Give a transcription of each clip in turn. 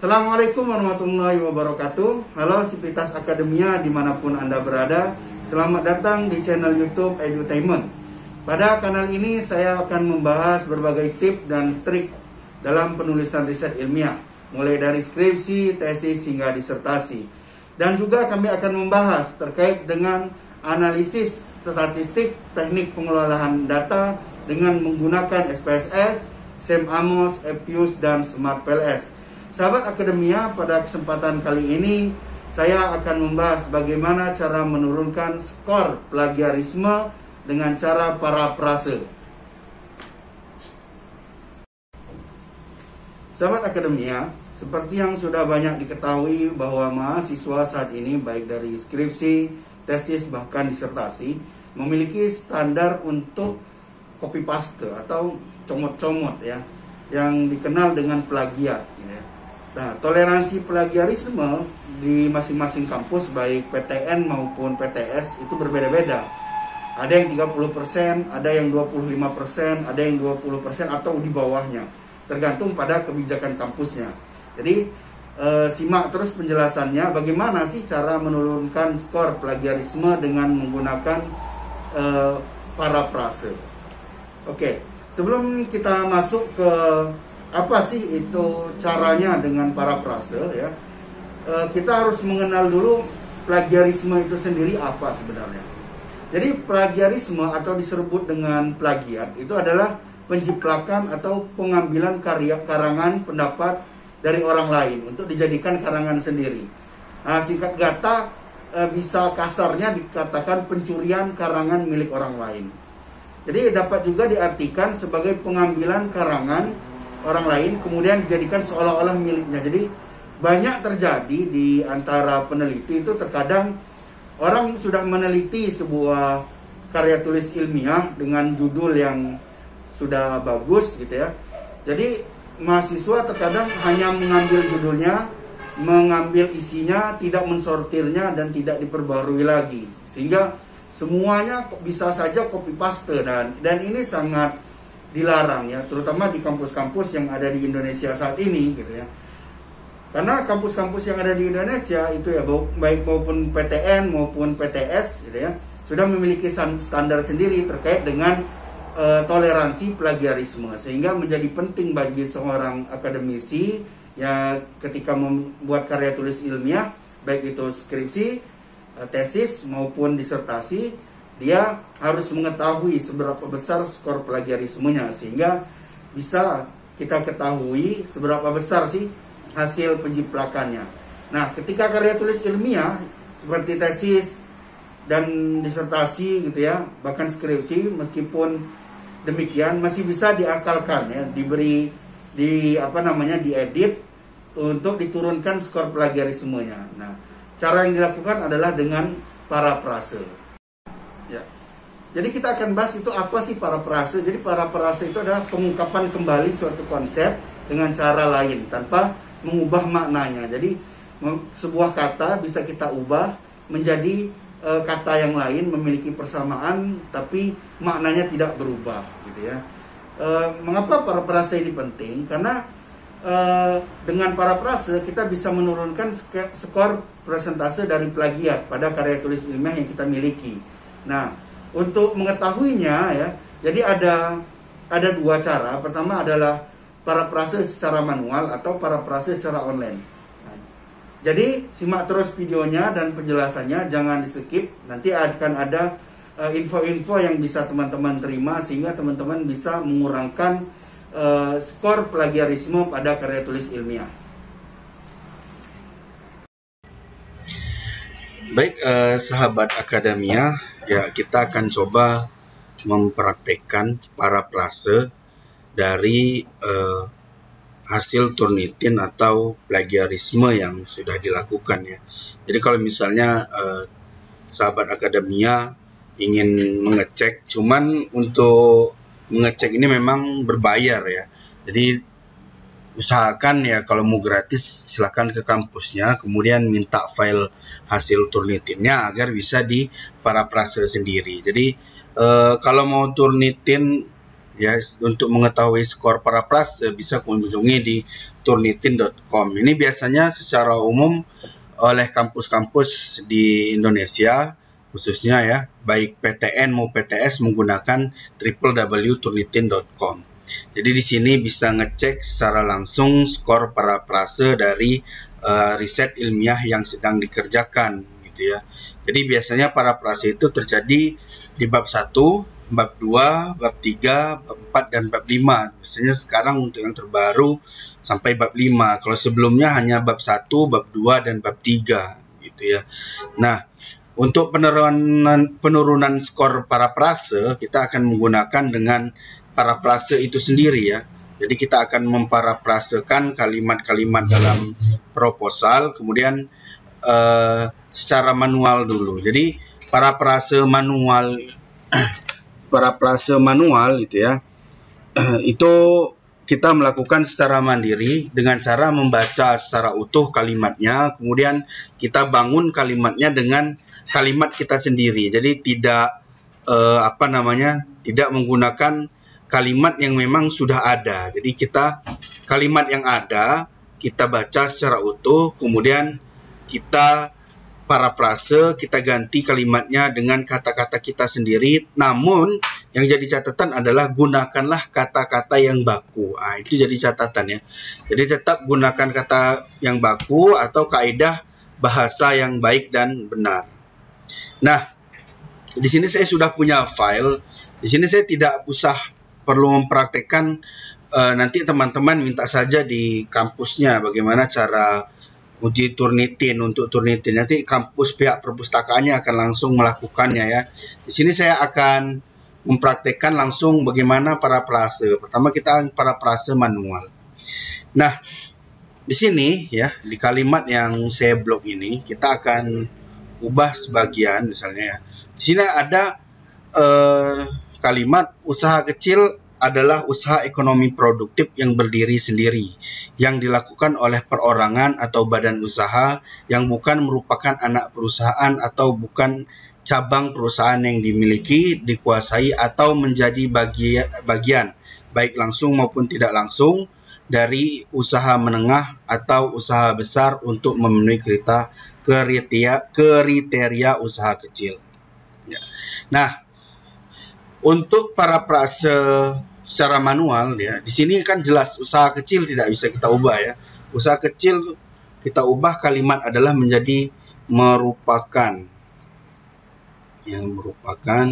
Assalamualaikum warahmatullahi wabarakatuh. Halo Sivitas Akademia dimanapun Anda berada. Selamat datang di channel YouTube Edutainment. Pada kanal ini saya akan membahas berbagai tips dan trik dalam penulisan riset ilmiah, mulai dari skripsi, tesis hingga disertasi. Dan juga kami akan membahas terkait dengan analisis statistik, teknik pengelolaan data dengan menggunakan SPSS, SEM-Amos, EPIUS, dan Smart PLS. Sahabat Akademia, pada kesempatan kali ini saya akan membahas bagaimana cara menurunkan skor plagiarisme dengan cara parafrase. Sahabat Akademia, seperti yang sudah banyak diketahui bahwa mahasiswa saat ini baik dari skripsi, tesis, bahkan disertasi memiliki standar untuk copy paste atau comot-comot ya, yang dikenal dengan plagiat ya. Nah, toleransi plagiarisme di masing-masing kampus baik PTN maupun PTS itu berbeda-beda. Ada yang 30%, ada yang 25%, ada yang 20% atau di bawahnya, tergantung pada kebijakan kampusnya. Jadi simak terus penjelasannya bagaimana sih cara menurunkan skor plagiarisme dengan menggunakan parafrase. Oke, sebelum kita masuk ke apa sih itu caranya dengan parafrase ya, kita harus mengenal dulu plagiarisme itu sendiri apa sebenarnya. Jadi plagiarisme atau disebut dengan plagiat itu adalah penjiplakan atau pengambilan karya karangan pendapat dari orang lain untuk dijadikan karangan sendiri. Nah, singkat kata bisa kasarnya dikatakan pencurian karangan milik orang lain. Jadi dapat juga diartikan sebagai pengambilan karangan orang lain kemudian dijadikan seolah-olah miliknya. Jadi banyak terjadi di antara peneliti itu, terkadang orang sudah meneliti sebuah karya tulis ilmiah dengan judul yang sudah bagus gitu ya. Jadi mahasiswa terkadang hanya mengambil judulnya, mengambil isinya, tidak mensortirnya dan tidak diperbarui lagi, sehingga semuanya bisa saja copy paste dan ini sangat dilarang ya, terutama di kampus-kampus yang ada di Indonesia saat ini gitu ya. Karena kampus-kampus yang ada di Indonesia itu ya, baik maupun PTN maupun PTS gitu ya, sudah memiliki standar sendiri terkait dengan toleransi plagiarisme, sehingga menjadi penting bagi seorang akademisi ya ketika membuat karya tulis ilmiah, baik itu skripsi, tesis maupun disertasi, dia harus mengetahui seberapa besar skor plagiarismenya, sehingga bisa kita ketahui seberapa besar sih hasil penjiplakannya. Nah, ketika karya tulis ilmiah seperti tesis dan disertasi gitu ya, bahkan skripsi, meskipun demikian masih bisa diakalkan ya, diedit untuk diturunkan skor plagiarismenya. Nah, cara yang dilakukan adalah dengan parafrase. Ya. Jadi kita akan bahas itu apa sih parafrase. Jadi parafrase itu adalah pengungkapan kembali suatu konsep dengan cara lain tanpa mengubah maknanya. Jadi sebuah kata bisa kita ubah menjadi kata yang lain, memiliki persamaan tapi maknanya tidak berubah gitu ya. Mengapa parafrase ini penting? Karena dengan parafrase kita bisa menurunkan skor persentase dari plagiat pada karya tulis ilmiah yang kita miliki. Nah, untuk mengetahuinya ya, jadi ada dua cara. Pertama adalah parafrase secara manual atau parafrase secara online. Nah, jadi simak terus videonya dan penjelasannya, jangan di-skip. Nanti akan ada info-info yang bisa teman-teman terima sehingga teman-teman bisa mengurangkan skor plagiarisme pada karya tulis ilmiah. Baik, sahabat akademia, ya kita akan coba mempraktekkan parafrase dari hasil Turnitin atau plagiarisme yang sudah dilakukan ya. Jadi kalau misalnya sahabat akademia ingin mengecek, cuman untuk mengecek ini memang berbayar ya. Jadi usahakan ya kalau mau gratis silahkan ke kampusnya, kemudian minta file hasil Turnitinnya agar bisa di parafrase sendiri. Jadi kalau mau Turnitin ya. Untuk mengetahui skor Paraprase bisa kunjungi di turnitin.com. Ini biasanya secara umum oleh kampus-kampus di Indonesia khususnya ya, baik PTN maupun PTS menggunakan www.turnitin.com. Jadi di sini bisa ngecek secara langsung skor Paraprase dari riset ilmiah yang sedang dikerjakan gitu ya. Jadi biasanya Paraprase itu terjadi di bab 1, bab 2, bab 3, bab 4 dan bab 5. Biasanya sekarang untuk yang terbaru sampai bab 5. Kalau sebelumnya hanya bab 1, bab 2 dan bab 3 gitu ya. Nah, untuk penurunan skor Paraprase, kita akan menggunakan dengan Paraprase itu sendiri ya. Jadi kita akan memparaprasekan kalimat-kalimat dalam proposal, kemudian secara manual dulu. Jadi Paraprase manual itu ya, itu kita melakukan secara mandiri dengan cara membaca secara utuh kalimatnya, kemudian kita bangun kalimatnya dengan kalimat kita sendiri. Jadi tidak tidak menggunakan kalimat yang memang sudah ada. Jadi kalimat yang ada kita baca secara utuh, kemudian kita paraprase, kita ganti kalimatnya dengan kata-kata kita sendiri. Namun yang jadi catatan adalah gunakanlah kata-kata yang baku. Itu jadi catatan ya. Jadi tetap gunakan kata yang baku atau kaidah bahasa yang baik dan benar. Nah, di sini saya sudah punya file. Di sini saya tidak usah perlu mempraktekkan, nanti teman-teman minta saja di kampusnya bagaimana cara uji Turnitin. Untuk Turnitin nanti kampus pihak perpustakaannya akan langsung melakukannya ya. Di sini saya akan mempraktekkan langsung bagaimana Paraprase. Pertama kita Paraprase manual. Nah, di sini ya, di kalimat yang saya blok ini kita akan ubah sebagian misalnya ya. Di sini ada kalimat usaha kecil adalah usaha ekonomi produktif yang berdiri sendiri, yang dilakukan oleh perorangan atau badan usaha yang bukan merupakan anak perusahaan atau bukan cabang perusahaan yang dimiliki, dikuasai atau menjadi bagian, baik langsung maupun tidak langsung, dari usaha menengah atau usaha besar untuk memenuhi kriteria usaha kecil. Ya. Nah, untuk Paraprase secara manual ya, di sini kan jelas usaha kecil tidak bisa kita ubah ya. Usaha kecil kita ubah kalimat adalah menjadi merupakan. Yang merupakan,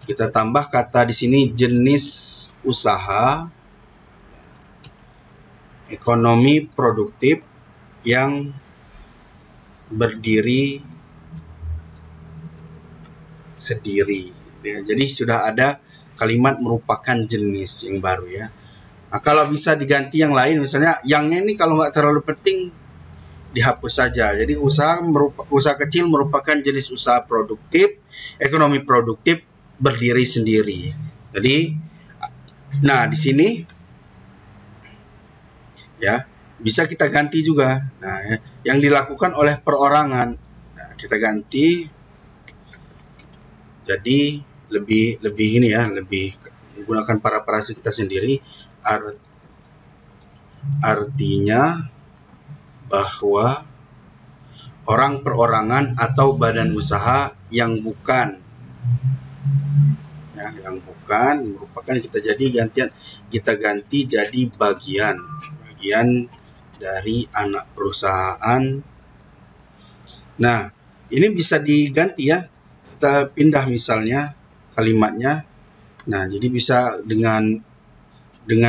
kita tambah kata di sini jenis usaha ekonomi produktif yang berdiri sendiri. Ya, jadi sudah ada kalimat merupakan jenis yang baru ya. Nah, kalau bisa diganti yang lain, misalnya yangnya ini kalau nggak terlalu penting dihapus saja. Jadi usaha kecil merupakan jenis usaha produktif, ekonomi produktif berdiri sendiri. Jadi, nah di sini ya bisa kita ganti juga. Nah, ya, yang dilakukan oleh perorangan, nah, kita ganti jadi lebih ini ya, lebih menggunakan Paraprase kita sendiri. Artinya bahwa orang perorangan atau badan usaha yang bukan ya, yang bukan merupakan, kita ganti jadi bagian dari anak perusahaan. Nah, ini bisa diganti ya. Kita pindah misalnya kalimatnya. Nah, jadi bisa dengan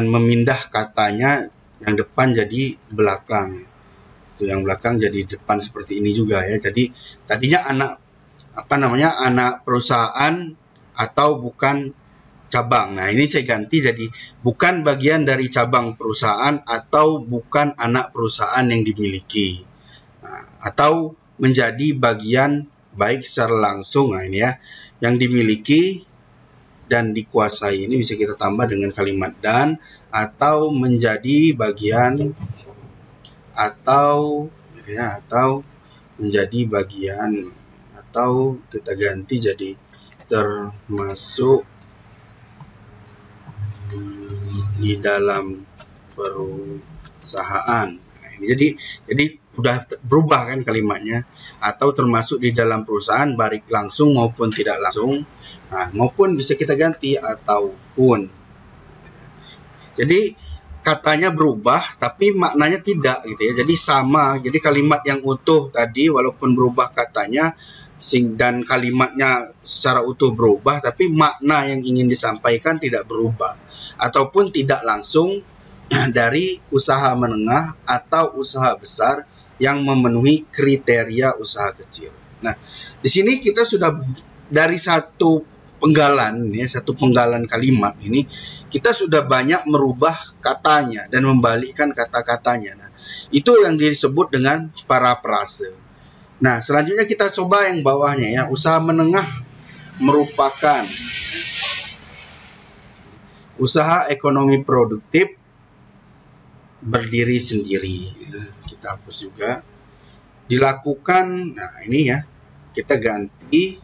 memindah katanya, yang depan jadi belakang. Itu yang belakang jadi depan seperti ini juga ya. Jadi tadinya anak perusahaan atau bukan cabang. Nah, ini saya ganti jadi bukan bagian dari cabang perusahaan atau bukan anak perusahaan yang dimiliki. Nah, atau menjadi bagian baik secara langsung, nah ini ya, yang dimiliki dan dikuasai. Ini bisa kita tambah dengan kalimat dan, atau menjadi bagian, atau menjadi bagian, atau kita ganti jadi termasuk di dalam perusahaan. Nah, ini jadi udah berubah kan kalimatnya, atau termasuk di dalam perusahaan baik langsung maupun tidak langsung. Nah, maupun bisa kita ganti ataupun. Jadi katanya berubah tapi maknanya tidak gitu ya. Jadi sama. Jadi kalimat yang utuh tadi walaupun berubah katanya dan kalimatnya secara utuh berubah, tapi makna yang ingin disampaikan tidak berubah ataupun tidak langsung dari usaha menengah atau usaha besar yang memenuhi kriteria usaha kecil. Nah, di sini kita sudah dari satu penggalan kalimat ini kita sudah banyak merubah katanya dan membalikkan kata-katanya. Nah, itu yang disebut dengan paraprase. Nah, selanjutnya kita coba yang bawahnya ya. Usaha menengah merupakan usaha ekonomi produktif berdiri sendiri. Kita hapus juga. Dilakukan, nah ini ya, kita ganti.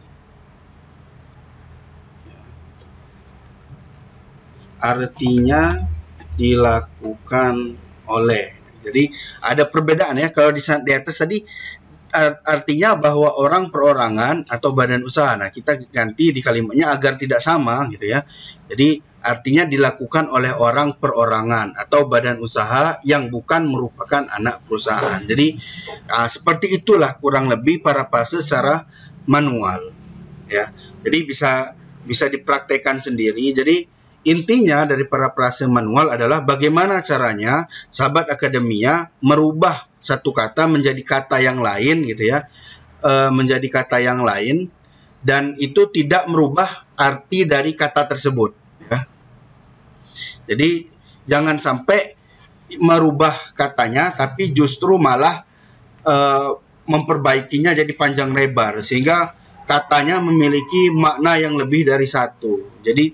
Artinya dilakukan oleh. Jadi ada perbedaan ya. Kalau di atas tadi artinya bahwa orang perorangan atau badan usaha. Nah, kita ganti di kalimatnya agar tidak sama gitu ya. Jadi artinya dilakukan oleh orang perorangan atau badan usaha yang bukan merupakan anak perusahaan. Jadi seperti itulah kurang lebih paraprase secara manual ya. Jadi bisa dipraktekkan sendiri. Jadi intinya dari paraprase manual adalah bagaimana caranya sahabat akademia merubah satu kata menjadi kata yang lain gitu ya, menjadi kata yang lain, dan itu tidak merubah arti dari kata tersebut ya. Jadi jangan sampai merubah katanya tapi justru malah memperbaikinya jadi panjang lebar sehingga katanya memiliki makna yang lebih dari satu. Jadi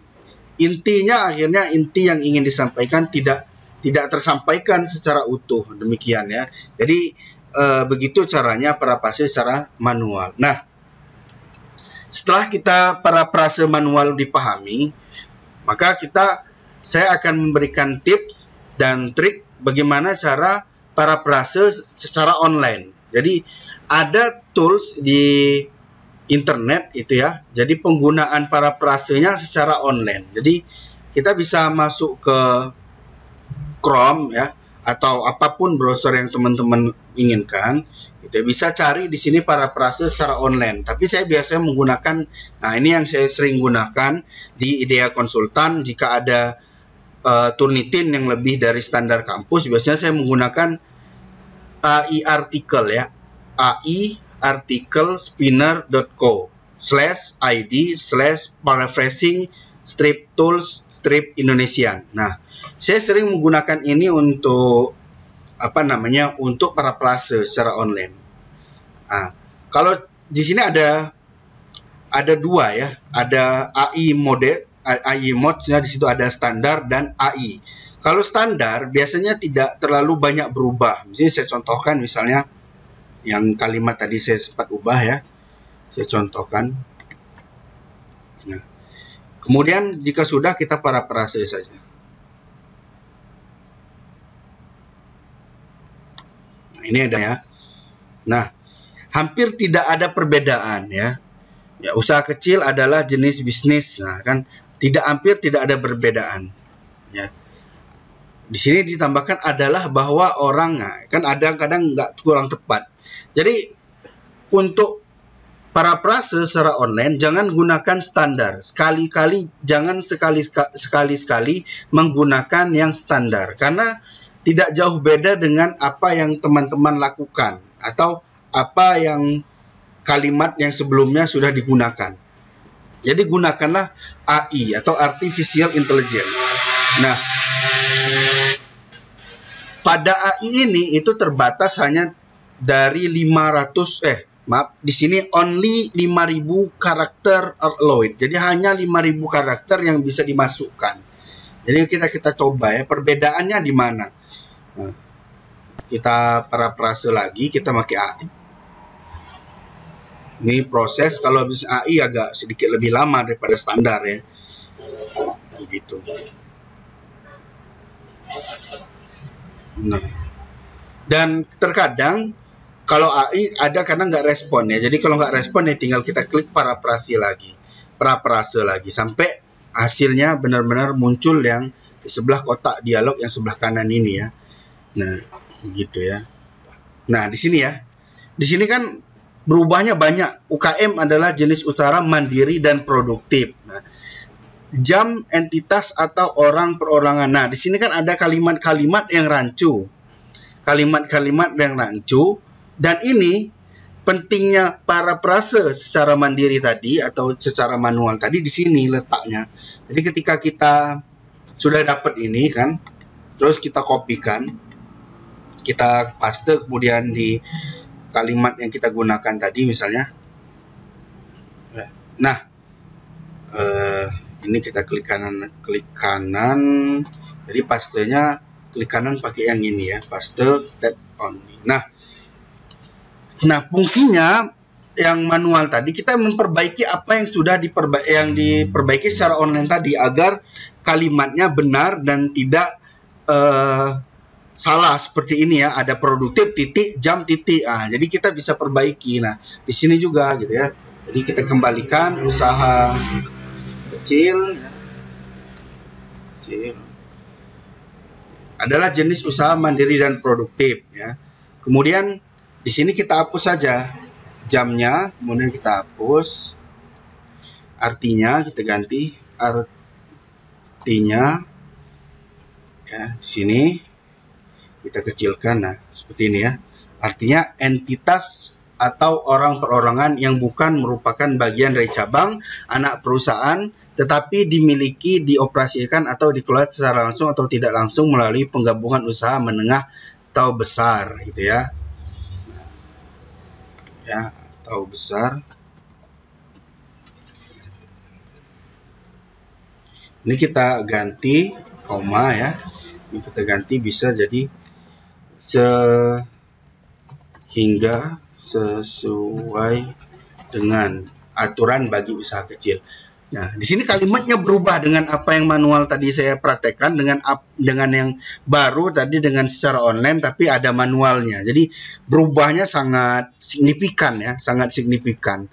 intinya akhirnya inti yang ingin disampaikan tidak tersampaikan secara utuh, demikian ya. Jadi begitu caranya paraprase secara manual. Nah, setelah kita paraprase manual dipahami, maka saya akan memberikan tips dan trik bagaimana cara paraprase secara online. Jadi ada tools di internet itu ya. Jadi penggunaan paraprasenya secara online. Jadi kita bisa masuk ke Chrome ya atau apapun browser yang teman-teman inginkan, itu bisa cari di sini paraprase secara online. Tapi saya biasanya menggunakan, nah ini yang saya sering gunakan di IDEA Konsultan. Jika ada Turnitin yang lebih dari standar kampus, biasanya saya menggunakan AI artikel ya, AI artikel spinner.co/id/paraphrasing/tools/Indonesian. Nah, saya sering menggunakan ini untuk untuk paraprase secara online. Nah, kalau di sini ada dua ya, ada AI mode ya, di situ ada standar dan AI. Kalau standar biasanya tidak terlalu banyak berubah. Misalnya saya contohkan misalnya yang kalimat tadi saya sempat ubah ya. Saya contohkan. Nah, kemudian jika sudah kita paraprase saja. Nah, ini ada ya. Nah, hampir tidak ada perbedaan ya. Ya, usaha kecil adalah jenis bisnis. Nah, kan hampir tidak ada perbedaan. Ya. Di sini ditambahkan adalah bahwa orang, kan ada kadang nggak kurang tepat. Jadi untuk paraprase secara online jangan gunakan standar. Jangan sekali-sekali menggunakan yang standar karena tidak jauh beda dengan apa yang teman-teman lakukan atau apa yang kalimat yang sebelumnya sudah digunakan. Jadi gunakanlah AI atau Artificial Intelligence. Nah, pada AI ini itu terbatas hanya dari 500 di sini only 5.000 karakter allowed. Jadi hanya 5.000 karakter yang bisa dimasukkan. Jadi kita coba ya perbedaannya di mana. Nah, kita paraprase lagi, kita pakai AI. Ini proses kalau bisa AI agak sedikit lebih lama daripada standar ya. Begitu. Nah, dan terkadang kalau AI ada kadang nggak respon ya. Jadi kalau nggak respon ya tinggal kita klik parafrase lagi sampai hasilnya benar-benar muncul yang di sebelah kotak dialog yang sebelah kanan ini ya. Nah, begitu ya. Nah, di sini ya. Di sini kan berubahnya banyak. UKM adalah jenis usaha mandiri dan produktif. Nah, jam, entitas atau orang perorangan. Nah, di sini kan ada kalimat-kalimat yang rancu. Kalimat-kalimat yang rancu, dan ini pentingnya parafrase secara mandiri tadi atau secara manual tadi di sini letaknya. Jadi ketika kita sudah dapat ini kan, terus kita kopikan, kita paste kemudian di kalimat yang kita gunakan tadi misalnya. Nah, ini kita klik kanan, jadi pastenya klik kanan pakai yang ini ya, paste that only. Nah, fungsinya yang manual tadi kita memperbaiki apa yang sudah diperbaiki secara online tadi agar kalimatnya benar dan tidak salah seperti ini ya, ada produktif titik jam titik. Jadi kita bisa perbaiki. Nah, di sini juga gitu ya. Jadi kita kembalikan usaha kecil adalah jenis usaha mandiri dan produktif ya. Kemudian di sini kita hapus saja jamnya, kemudian kita hapus. Artinya kita ganti artinya ya, di sini kita kecilkan. Nah, seperti ini ya. Artinya entitas atau orang perorangan yang bukan merupakan bagian dari cabang anak perusahaan tetapi dimiliki, dioperasikan atau dikelola secara langsung atau tidak langsung melalui penggabungan usaha menengah atau besar gitu ya. Ya, atau besar. Ini kita ganti koma ya. Ini kita ganti bisa jadi sehingga sesuai dengan aturan bagi usaha kecil. Nah, di sini kalimatnya berubah dengan apa yang manual tadi saya praktekkan dengan yang baru tadi dengan secara online tapi ada manualnya. Jadi berubahnya sangat signifikan ya, sangat signifikan.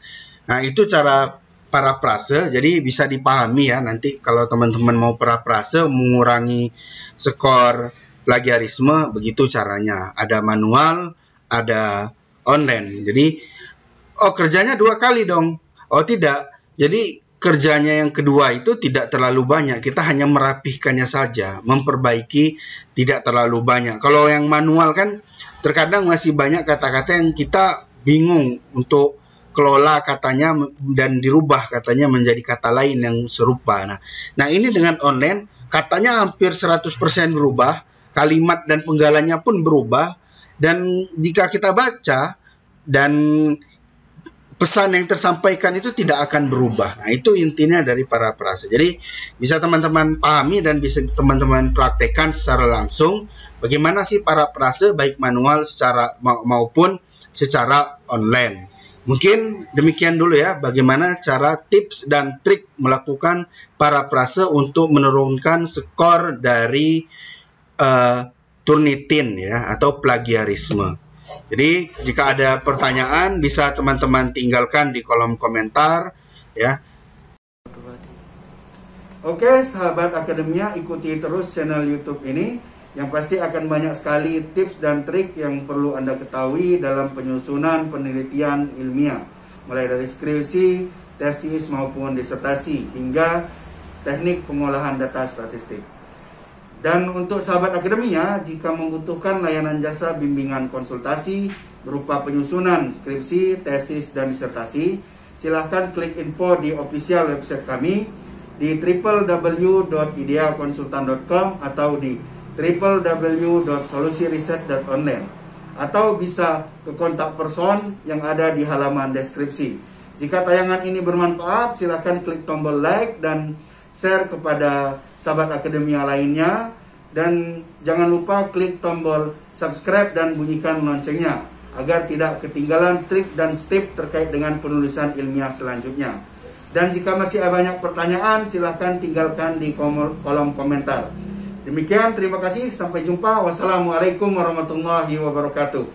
Nah, itu cara parafrase. Jadi bisa dipahami ya nanti kalau teman-teman mau parafrase mengurangi skor plagiarisme begitu caranya. Ada manual, ada online. Jadi kerjanya 2 kali dong. Oh tidak. Jadi kerjanya yang kedua itu tidak terlalu banyak. Kita hanya merapihkannya saja, memperbaiki tidak terlalu banyak. Kalau yang manual kan terkadang masih banyak kata-kata yang kita bingung untuk kelola katanya dan dirubah katanya menjadi kata lain yang serupa. Nah ini dengan online katanya hampir 100% berubah, kalimat dan penggalannya pun berubah, dan jika kita baca dan pesan yang tersampaikan itu tidak akan berubah. Nah, itu intinya dari parafrase. Jadi bisa teman-teman pahami dan bisa teman-teman praktekkan secara langsung bagaimana sih parafrase baik manual secara maupun secara online. Mungkin demikian dulu ya bagaimana cara tips dan trik melakukan parafrase untuk menurunkan skor dari Turnitin ya atau plagiarisme. Jadi jika ada pertanyaan bisa teman-teman tinggalkan di kolom komentar ya. Oke, sahabat akademia, ikuti terus channel YouTube ini yang pasti akan banyak sekali tips dan trik yang perlu Anda ketahui dalam penyusunan penelitian ilmiah, mulai dari skripsi, tesis maupun disertasi hingga teknik pengolahan data statistik. Dan untuk sahabat akademia, jika membutuhkan layanan jasa bimbingan konsultasi berupa penyusunan skripsi, tesis, dan disertasi, silahkan klik info di official website kami di www.idealkonsultan.com atau di www.solusiresearch.online, atau bisa ke kontak person yang ada di halaman deskripsi. Jika tayangan ini bermanfaat, silahkan klik tombol like dan share kepada sahabat akademia lainnya, dan jangan lupa klik tombol subscribe dan bunyikan loncengnya agar tidak ketinggalan trik dan tips terkait dengan penulisan ilmiah selanjutnya. Dan jika masih ada banyak pertanyaan, silahkan tinggalkan di kolom komentar. Demikian, terima kasih. Sampai jumpa. Wassalamualaikum warahmatullahi wabarakatuh.